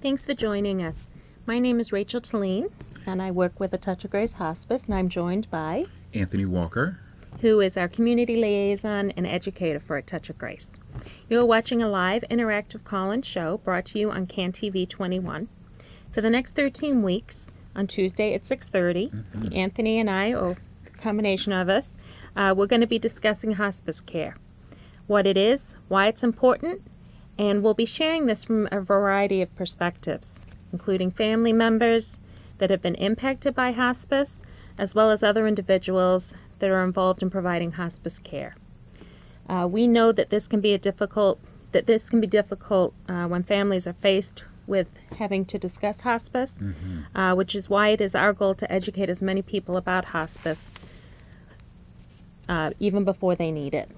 Thanks for joining us. My name is Rachael Telleen, and I work with A Touch of Grace Hospice, and I'm joined by Anthony Walker, who is our community liaison and educator for A Touch of Grace. You're watching a live interactive call-in show brought to you on CAN TV 21. For the next 13 weeks, on Tuesday at 6:30, Anthony and I, or a combination of us, we're going to be discussing hospice care, what it is, why it's important, and we'll be sharing this from a variety of perspectives, including family members that have been impacted by hospice, as well as other individuals that are involved in providing hospice care. We know that this can be difficult when families are faced with having to discuss hospice, which is why it is our goal to educate as many people about hospice even before they need it.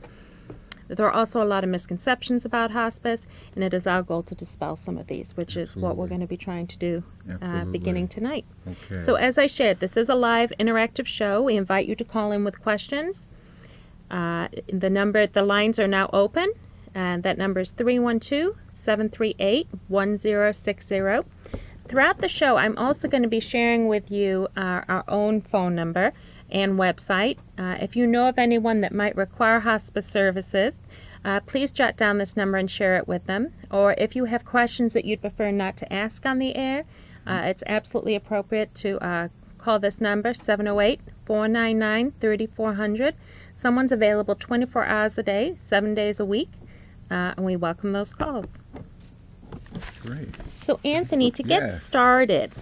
There are also a lot of misconceptions about hospice, and it is our goal to dispel some of these, which is what we're going to be trying to do beginning tonight. Okay. So as I shared, this is a live interactive show. We invite you to call in with questions. The lines are now open, and that number is 312-738-1060. Throughout the show, I'm also going to be sharing with you our own phone number and website. If you know of anyone that might require hospice services, please jot down this number and share it with them. Or if you have questions that you'd prefer not to ask on the air, it's absolutely appropriate to call this number, 708-499-3400. Someone's available 24 hours a day, 7 days a week, and we welcome those calls. Great. So Anthony, to get started,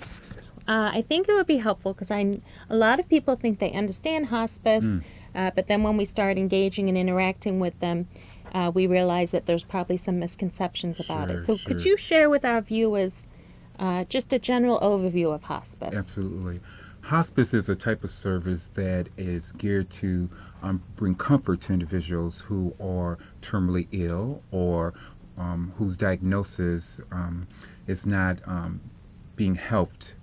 I think it would be helpful because a lot of people think they understand hospice, but then when we start engaging and interacting with them, we realize that there's probably some misconceptions about it. So could you share with our viewers just a general overview of hospice? Absolutely. Hospice is a type of service that is geared to bring comfort to individuals who are terminally ill or whose diagnosis is not being helped.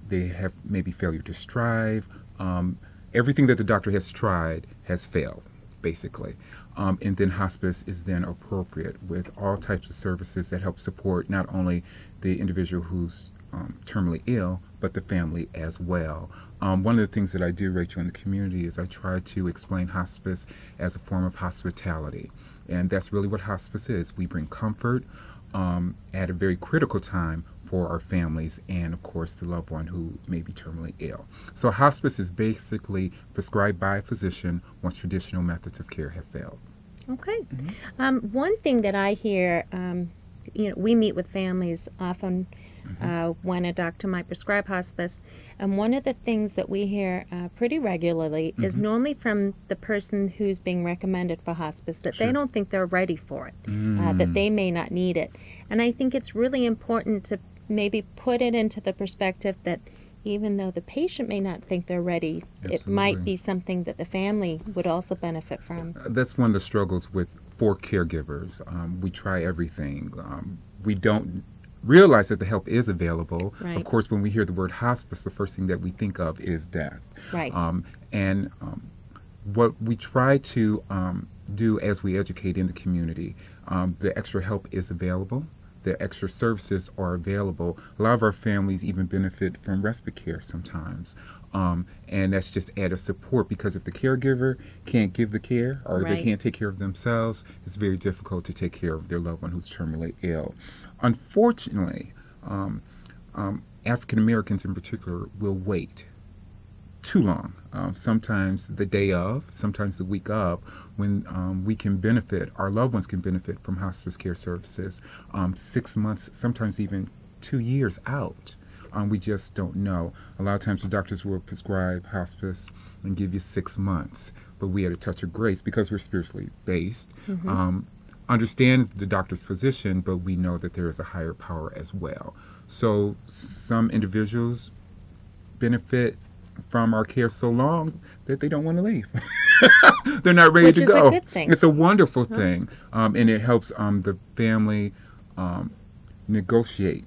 They have maybe failure to strive. Everything that the doctor has tried has failed, basically. And then hospice is then appropriate with all types of services that help support not only the individual who's terminally ill, but the family as well. One of the things that I do, Rachel, in the community is I try to explain hospice as a form of hospitality. And that's really what hospice is. We bring comfort at a very critical time for our families and, of course, the loved one who may be terminally ill. So hospice is basically prescribed by a physician once traditional methods of care have failed. Okay. One thing that I hear, we meet with families often when a doctor might prescribe hospice, and one of the things that we hear pretty regularly is normally from the person who's being recommended for hospice that they don't think they're ready for it, that they may not need it. And I think it's really important to maybe put it into the perspective that even though the patient may not think they're ready, it might be something that the family would also benefit from. That's one of the struggles for caregivers. We try everything. We don't realize that the help is available. Right. Of course, when we hear the word hospice, the first thing that we think of is death. Right. What we try to do as we educate in the community, the extra help is available. The extra services are available. A lot of our families even benefit from respite care sometimes. And that's just added support because if the caregiver can't give the care or they can't take care of themselves, it's very difficult to take care of their loved one who's terminally ill. Unfortunately, African Americans in particular will wait too long, sometimes the day of, sometimes the week of, when we can benefit, our loved ones can benefit from hospice care services 6 months, sometimes even 2 years out. We just don't know. A lot of times the doctors will prescribe hospice and give you 6 months, but we at A Touch of Grace, because we're spiritually based, understand the doctor's position, but we know that there is a higher power as well. So some individuals benefit from our care so long that they don't want to leave. They're not ready to go. Which is a good thing. It's a wonderful thing, and it helps the family negotiate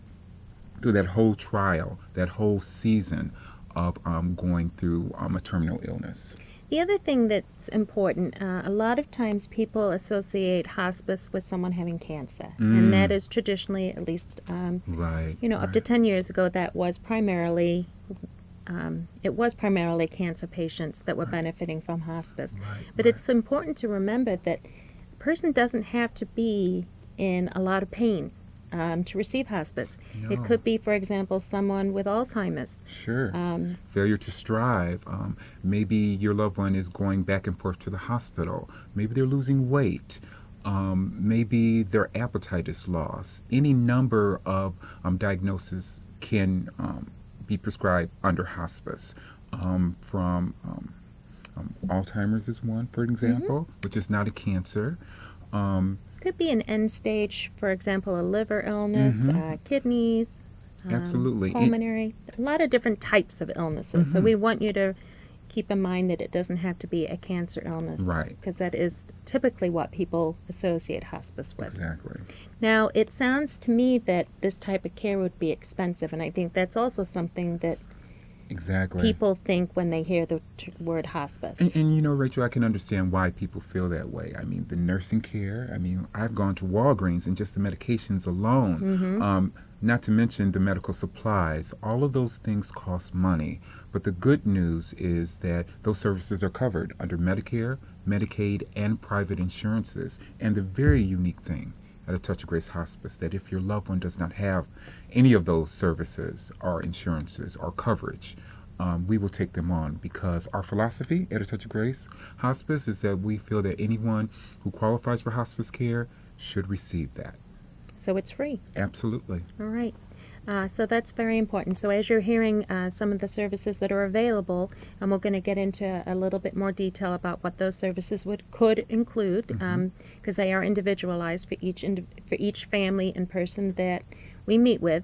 through that whole trial, that whole season of going through a terminal illness. The other thing that's important, a lot of times people associate hospice with someone having cancer, and that is traditionally, at least, Right. up to 10 years ago, that was primarily, it was primarily cancer patients that were benefiting from hospice. But it's important to remember that a person doesn't have to be in a lot of pain to receive hospice. No. It could be, for example, someone with Alzheimer's. Sure. Failure to strive. Maybe your loved one is going back and forth to the hospital. Maybe they're losing weight. Maybe their appetite is lost. Any number of diagnoses can be prescribed under hospice. From Alzheimer's is one, for example, which is not a cancer. Could be an end stage, for example, a liver illness, kidneys, Absolutely. pulmonary, a lot of different types of illnesses. So we want you to keep in mind that it doesn't have to be a cancer illness. Right. Because that is typically what people associate hospice with. Exactly. Now, it sounds to me that this type of care would be expensive, and I think that's also something that Exactly. people think when they hear the word hospice. And Rachel, I can understand why people feel that way. I mean, the nursing care. I mean, I've gone to Walgreens and just the medications alone, not to mention the medical supplies. All of those things cost money. But the good news is that those services are covered under Medicare, Medicaid, and private insurances. And the very unique thing at A Touch of Grace Hospice, that if your loved one does not have any of those services or insurances or coverage, we will take them on, because our philosophy at A Touch of Grace Hospice is that we feel that anyone who qualifies for hospice care should receive that. So it's free. Absolutely. All right. So that's very important. So as you're hearing some of the services that are available, and we're going to get into a little bit more detail about what those services could include, because they are individualized for each family and person that we meet with.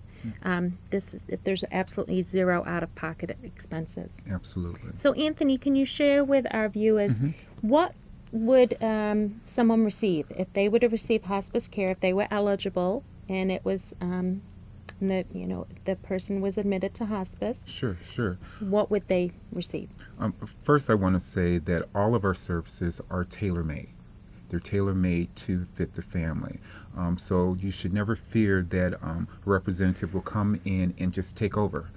There's absolutely zero out-of-pocket expenses. Absolutely. So Anthony, can you share with our viewers what would someone receive if they were to receive hospice care, if they were eligible, and it was the person was admitted to hospice? Sure. What would they receive? First, I want to say that all of our services are tailor-made. They're tailor-made to fit the family. So you should never fear that a representative will come in and just take over.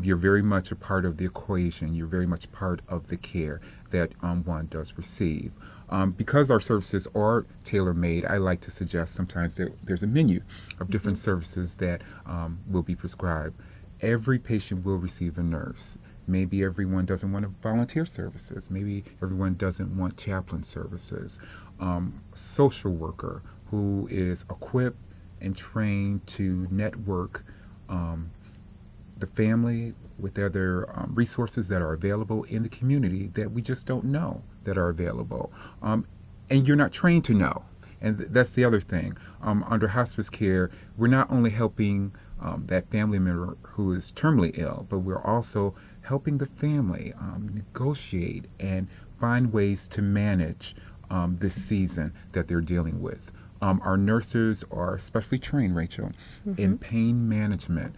You're very much a part of the equation. You're very much part of the care that one does receive. Because our services are tailor-made, I like to suggest sometimes that there's a menu of different services that will be prescribed. Every patient will receive a nurse. Maybe everyone doesn't want volunteer services. Maybe everyone doesn't want chaplain services. Social worker who is equipped and trained to network the family with other resources that are available in the community that we just don't know that are available. And you're not trained to know. And that's the other thing. Under hospice care, we're not only helping that family member who is terminally ill, but we're also helping the family negotiate and find ways to manage this season that they're dealing with. Our nurses are especially trained, Rachel, in pain management.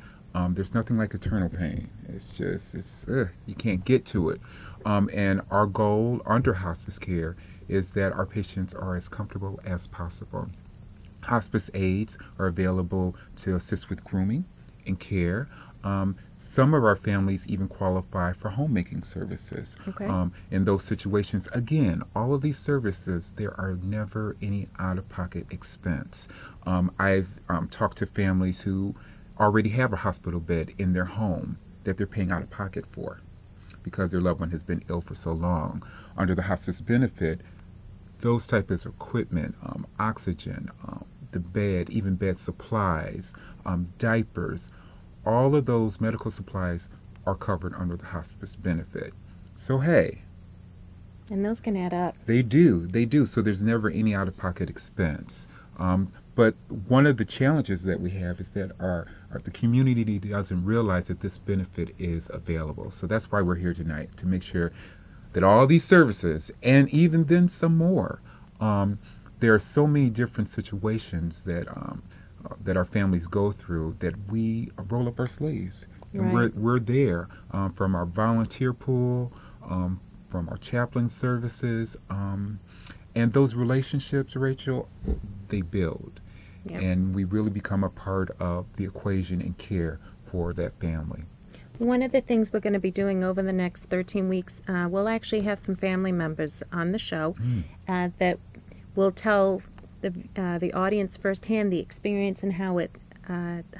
There's nothing like eternal pain. You can't get to it. And our goal under hospice care is that our patients are as comfortable as possible. Hospice aides are available to assist with grooming and care. Some of our families even qualify for homemaking services. Okay. In those situations, again, all of these services, there are never any out-of-pocket expense. I've talked to families who already have a hospital bed in their home that they're paying out of pocket for because their loved one has been ill for so long. Under the hospice benefit, those types of equipment, oxygen, the bed, even bed supplies, diapers, all of those medical supplies are covered under the hospice benefit. So hey. And those can add up. They do. So there's never any out-of-pocket expense. But one of the challenges that we have is that the community doesn't realize that this benefit is available. So that's why we're here tonight, to make sure that all these services, and even then some more, there are so many different situations that our families go through that we roll up our sleeves. And Right. we're there from our volunteer pool, from our chaplain services. And those relationships, Rachel, they build. Yeah. And we really become a part of the equation and care for that family. One of the things we're going to be doing over the next 13 weeks, we'll actually have some family members on the show that will tell the audience firsthand the experience and how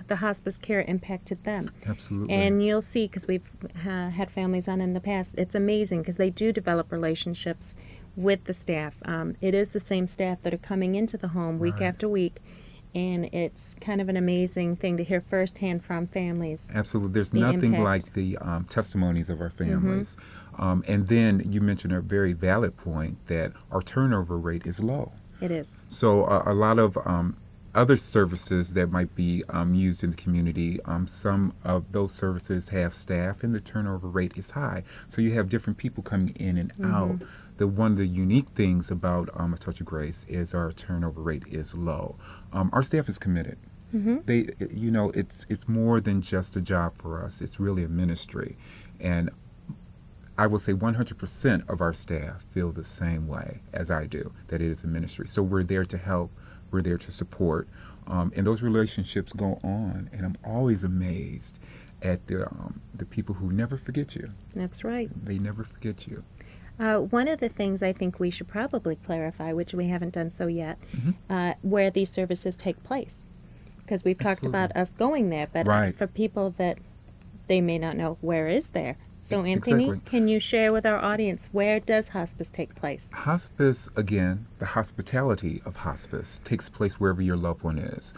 the hospice care impacted them. Absolutely. And you'll see, because we've had families on in the past, it's amazing because they do develop relationships with the staff. It is the same staff that are coming into the home week after week. And it's kind of an amazing thing to hear firsthand from families. Absolutely. There's nothing like the testimonies of our families. And then you mentioned a very valid point that our turnover rate is low. It is. So a lot of other services that might be used in the community, some of those services have staff and the turnover rate is high. So you have different people coming in and out. One of the unique things about A Touch of Grace is our turnover rate is low. Our staff is committed. They, it's more than just a job for us. It's really a ministry. And I will say 100% of our staff feel the same way as I do, that it is a ministry. So we're there to help. We're there to support. And those relationships go on. And I'm always amazed at the people who never forget you. That's right. They never forget you. One of the things I think we should probably clarify, which we haven't done so yet, where these services take place. Because we've talked about us going there, but for people that they may not know, where is there? So Anthony, can you share with our audience, where does hospice take place? Hospice, again, the hospitality of hospice takes place wherever your loved one is.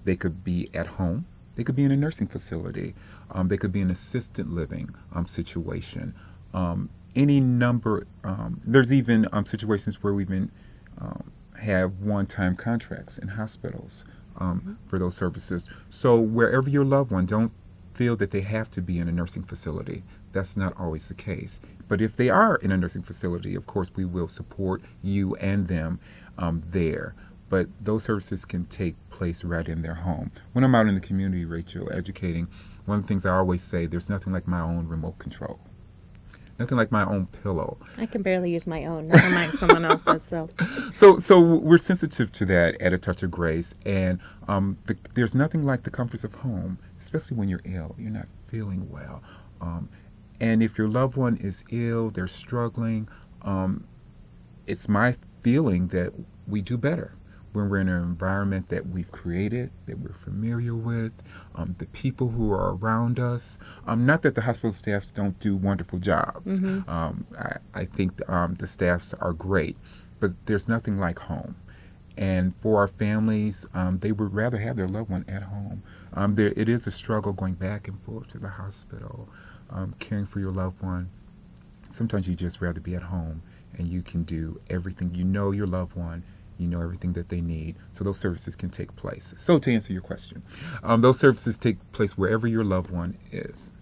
They could be at home. They could be in a nursing facility. They could be in an assisted living situation. Any number, there's even situations where we even have one-time contracts in hospitals for those services. So wherever your loved one, don't feel that they have to be in a nursing facility. That's not always the case. But if they are in a nursing facility, of course, we will support you and them there. But those services can take place right in their home. When I'm out in the community, Rachel, educating, one of the things I always say, there's nothing like my own remote control. Nothing like my own pillow. I can barely use my own, never mind someone else's. So we're sensitive to that at A Touch of Grace, and there's nothing like the comforts of home, especially when you're ill, you're not feeling well. And if your loved one is ill, they're struggling, it's my feeling that we do better when we're in an environment that we've created, that we're familiar with, the people who are around us. Not that the hospital staffs don't do wonderful jobs. I think the staffs are great, but there's nothing like home. And for our families, they would rather have their loved one at home. It is a struggle going back and forth to the hospital, caring for your loved one. Sometimes you just rather be at home and you can do everything. You know your loved one. You know everything that they need. So those services can take place. So to answer your question, those services take place wherever your loved one is.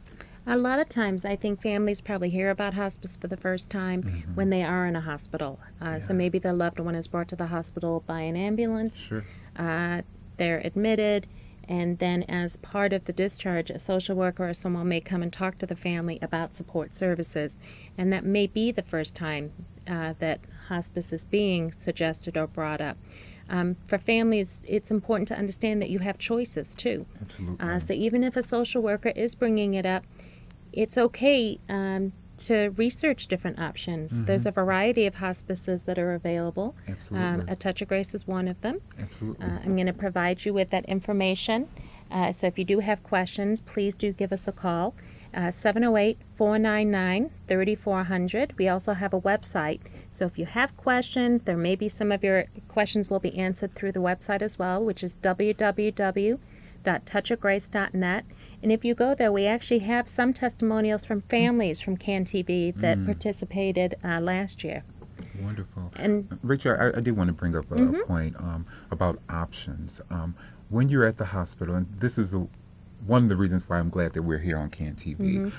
A lot of times I think families probably hear about hospice for the first time when they are in a hospital. So maybe their loved one is brought to the hospital by an ambulance. Sure. They're admitted, and then as part of the discharge, a social worker or someone may come and talk to the family about support services. And that may be the first time that hospice is being suggested or brought up. For families, it's important to understand that you have choices too. Absolutely. So even if a social worker is bringing it up, it's okay to research different options. There's a variety of hospices that are available. Absolutely. A Touch of Grace is one of them. Absolutely. I'm going to provide you with that information. So if you do have questions, please do give us a call. 708-499-3400. We also have a website. So if you have questions, there may be some of your questions will be answered through the website as well, which is www.touchofgrace.net. And if you go there, we actually have some testimonials from families from CAN-TV that participated last year. Wonderful. And Rachel, I did want to bring up a point about options. When you're at the hospital, and this is one of the reasons why I'm glad that we're here on CAN-TV.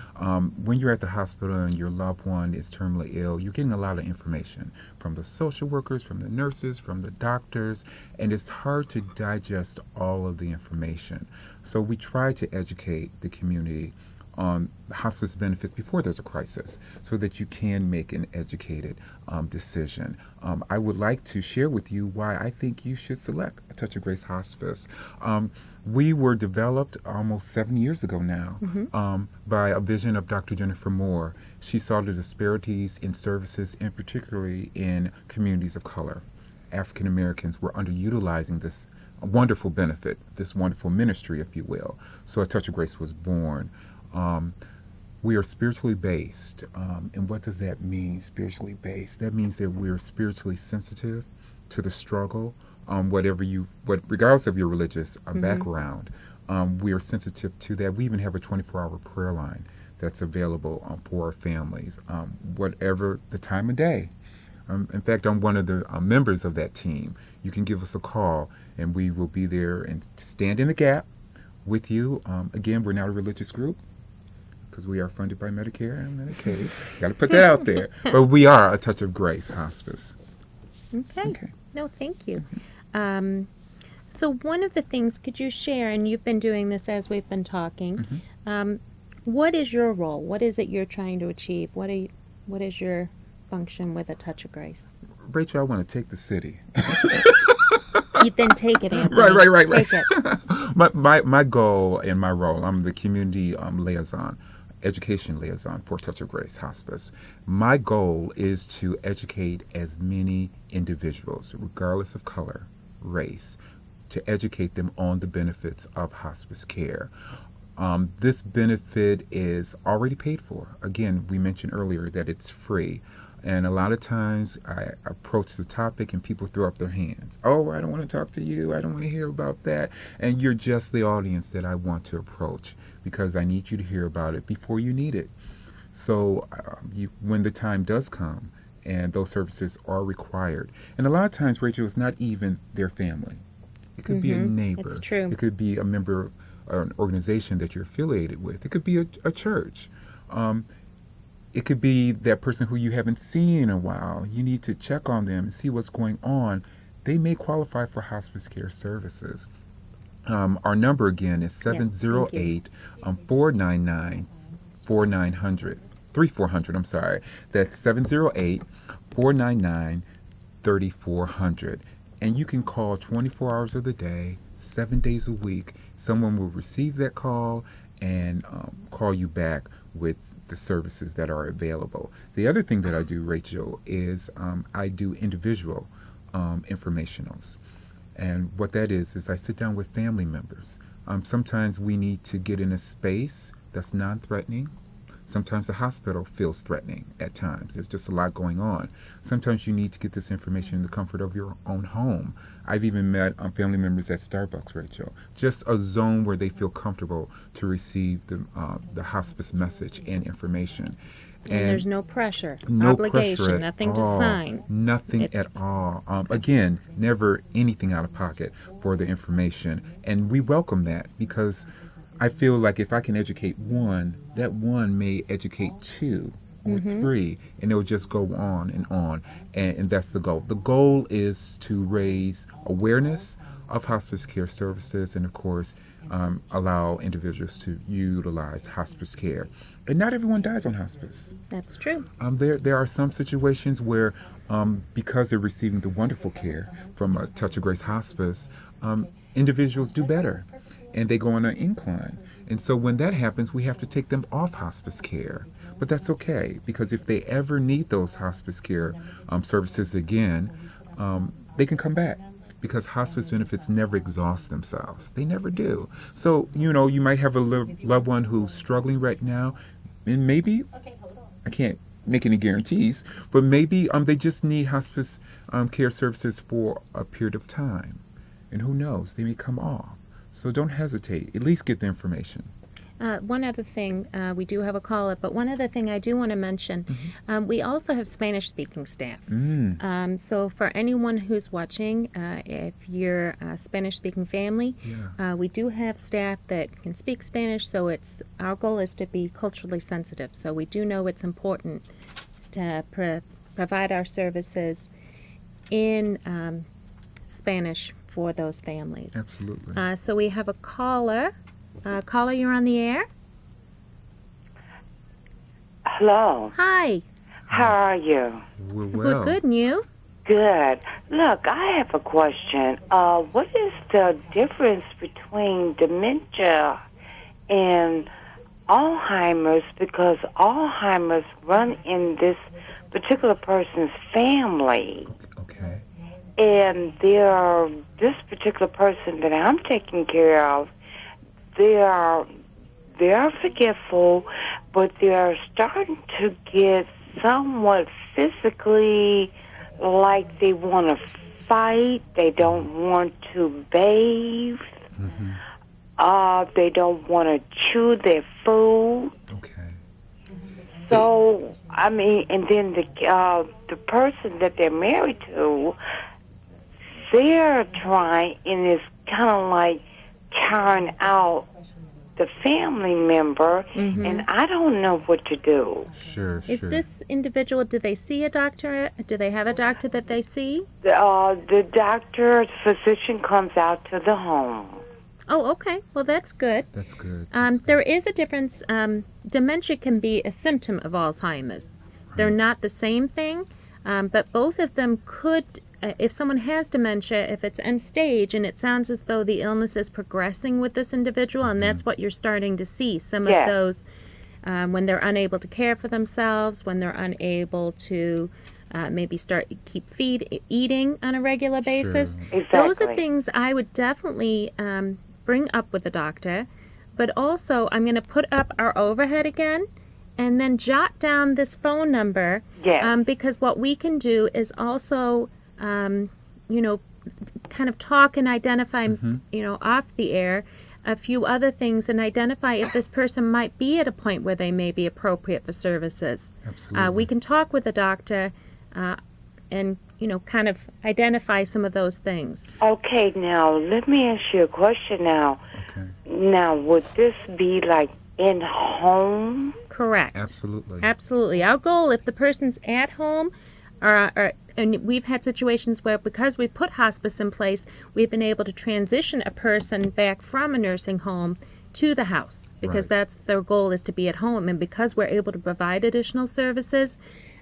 When you're at the hospital and your loved one is terminally ill, you're getting a lot of information from the social workers, from the nurses, from the doctors, and it's hard to digest all of the information. So we try to educate the community on hospice benefits before there's a crisis so that you can make an educated decision. I would like to share with you why I think you should select a Touch of Grace Hospice. We were developed almost 7 years ago now by a vision of Dr. Jennifer Moore. She saw the disparities in services, and particularly in communities of color. African Americans were underutilizing this wonderful benefit, this wonderful ministry, if you will. So A Touch of Grace was born. We are spiritually based. And what does that mean, spiritually based? That means that we're spiritually sensitive to the struggle, regardless of your religious background. We are sensitive to that. We even have a 24-hour prayer line that's available for our families, whatever the time of day. In fact, I'm one of the members of that team. You can give us a call, and we will be there and stand in the gap with you. Again, we're not a religious group because we are funded by Medicare and Medicaid. Got to put that out there. But we are a Touch of Grace Hospice. Okay. No, thank you. So one of the things, could you share, and you've been doing this as we've been talking, what is your role? What is it you're trying to achieve? What is your function with A Touch of Grace? Rachel, I want to take the city. You then take it, Anthony. Right. Take it. My goal and my role, I'm the community liaison, education liaison for Touch of Grace Hospice. My goal is to educate as many individuals, regardless of color, race, to educate them on the benefits of hospice care. This benefit is already paid for. Again, we mentioned earlier that it's free. And a lot of times I approach the topic and people throw up their hands. Oh, I don't want to talk to you. I don't want to hear about that. And you're just the audience that I want to approach because I need you to hear about it before you need it. So when the time does come and those services are required, and a lot of times, Rachel, it's not even their family. It could be a neighbor. It's true. It could be a member or an organization that you're affiliated with. It could be a church. It could be that person who you haven't seen in a while. You need to check on them and see what's going on. They may qualify for hospice care services. Our number again is 708-499-3400. I'm sorry. That's 708-499-3400. And you can call 24 hours of the day, 7 days a week. Someone will receive that call and call you back with the services that are available. The other thing that I do, Rachel, is I do individual informationals. And what that is I sit down with family members. Sometimes we need to get in a space that's non-threatening. Sometimes the hospital feels threatening at times. There's just a lot going on. Sometimes you need to get this information in the comfort of your own home. I've even met family members at Starbucks, Rachel. Just a zone where they feel comfortable to receive the hospice message and information. And there's no pressure, no obligation, pressure nothing at to all. sign. Nothing at all. Again, never anything out of pocket for the information. And we welcome that because I feel like if I can educate one, that one may educate two or three, and it'll just go on and on. And that's the goal. The goal is to raise awareness of hospice care services and, of course, allow individuals to utilize hospice care. And not everyone dies on hospice. That's true. There are some situations where, because they're receiving the wonderful care from a Touch of Grace Hospice, individuals do better. And they go on an incline. And so when that happens, we have to take them off hospice care. But that's okay, because if they ever need those hospice care services again, they can come back. Because hospice benefits never exhaust themselves. They never do. So, you might have a loved one who's struggling right now, and maybe, I can't make any guarantees, but maybe they just need hospice care services for a period of time. And who knows, they may come off. So don't hesitate. At least get the information. One other thing, we do have a caller, but one other thing I do want to mention, we also have Spanish-speaking staff. So for anyone who's watching, if you're a Spanish-speaking family, we do have staff that can speak Spanish, so our goal is to be culturally sensitive. So we do know it's important to provide our services in Spanish for those families. Absolutely. So we have a caller. Caller, you're on the air. Hello. Hi. How are you? We're well. We're good, and you? Good. Look, I have a question. What is the difference between dementia and Alzheimer's? Because Alzheimer's run in this particular person's family. Okay. And this particular person that I'm taking care of, they are forgetful, but they are starting to get somewhat physically like they want to fight. They don't want to bathe. They don't want to chew their food. Okay. So, I mean, and then the person that they're married to, they're trying, and it's kind of like carrying out the family member, and I don't know what to do. Sure. Is this individual, do they see a doctor? Do they have a doctor that they see? The doctor, physician comes out to the home. Oh, okay. Well, that's good. That's good. There is a difference. Dementia can be a symptom of Alzheimer's. They're not the same thing, but both of them could, if someone has dementia, if it's end stage and it sounds as though the illness is progressing with this individual, and that's what you're starting to see, some of those when they're unable to care for themselves, when they're unable to maybe eating on a regular basis. Exactly. Those are things I would definitely bring up with the doctor. But also, I'm going to put up our overhead again and then jot down this phone number. Because what we can do is also, kind of talk and identify, off the air, a few other things and identify if this person might be at a point where they may be appropriate for services. Absolutely. We can talk with the doctor and, kind of identify some of those things. Okay, now, let me ask you a question now. Okay. Now, would this be like in home? Correct. Absolutely. Our goal, if the person's at home, and we've had situations where, because we put hospice in place, we've been able to transition a person back from a nursing home to the house, because that's their goal, is to be at home. And because we're able to provide additional services,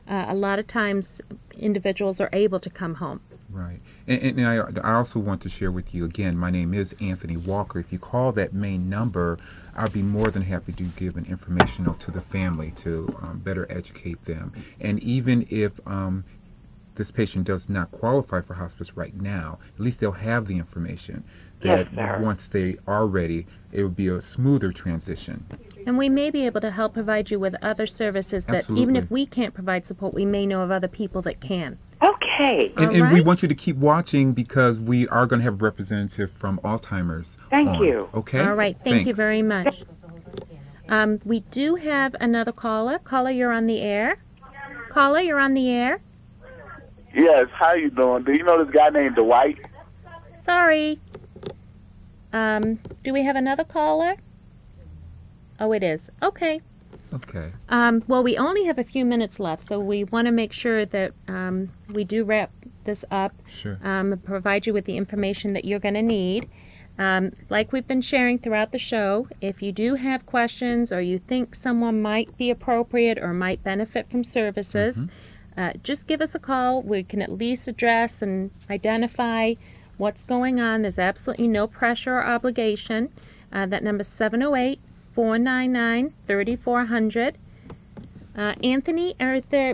a lot of times individuals are able to come home. Right. And I also want to share with you, again, my name is Anthony Walker. If you call that main number, I'll be more than happy to give an informational to the family to better educate them. And even if this patient does not qualify for hospice right now, at least they'll have the information that once they are ready, it will be a smoother transition. And we may be able to help provide you with other services that even if we can't provide support, we may know of other people that can. Okay. And we want you to keep watching, because we are going to have a representative from Alzheimer's. Thank you. Okay? All right. Thank you very much. We do have another caller. Caller, you're on the air. Caller, you're on the air. Yes, how you doing? Do you know this guy named Dwight? Sorry. Do we have another caller? Oh, it is. Okay. Okay. Well, we only have a few minutes left, so we want to make sure that we do wrap this up. Sure. Provide you with the information that you're going to need. Like we've been sharing throughout the show, if you do have questions or you think someone might be appropriate or might benefit from services, just give us a call. We can at least address and identify what's going on. There's absolutely no pressure or obligation. That number is 708-499-3400. Anthony,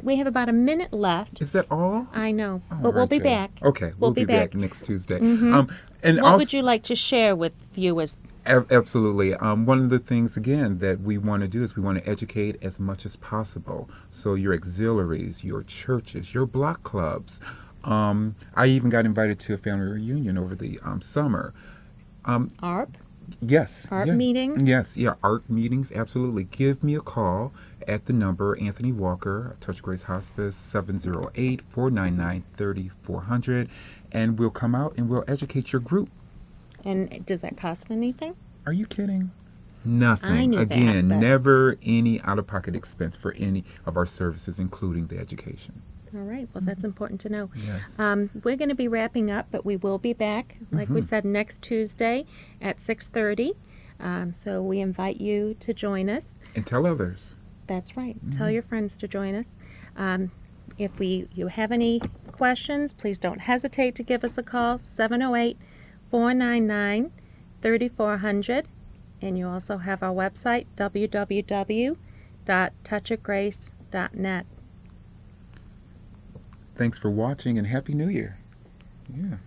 we have about a minute left. Is that all? I know, Oh, but we'll be Rachael. back. Okay, we'll be back next Tuesday. And what also, would you like to share with viewers? Absolutely. One of the things, again, that we want to do is we want to educate as much as possible. So your auxiliaries, your churches, your block clubs. I even got invited to a family reunion over the summer. ARP? Yes. ARP meetings? Yes, ARP meetings, absolutely. Give me a call at the number, Anthony Walker, Touch Grace Hospice, 708-499-3400, and we'll come out and we'll educate your group. And does that cost anything? Are you kidding? Nothing. I knew Again, that, but... never any out-of-pocket expense for any of our services, including the education. All right. Well, that's important to know. Yes. We're going to be wrapping up, but we will be back, like we said, next Tuesday at 6:30. So we invite you to join us. And tell others. That's right. Tell your friends to join us. If you have any questions, please don't hesitate to give us a call, 708-499-3400. And you also have our website, www.touchofgrace.net. Thanks for watching, and Happy New Year. Yeah.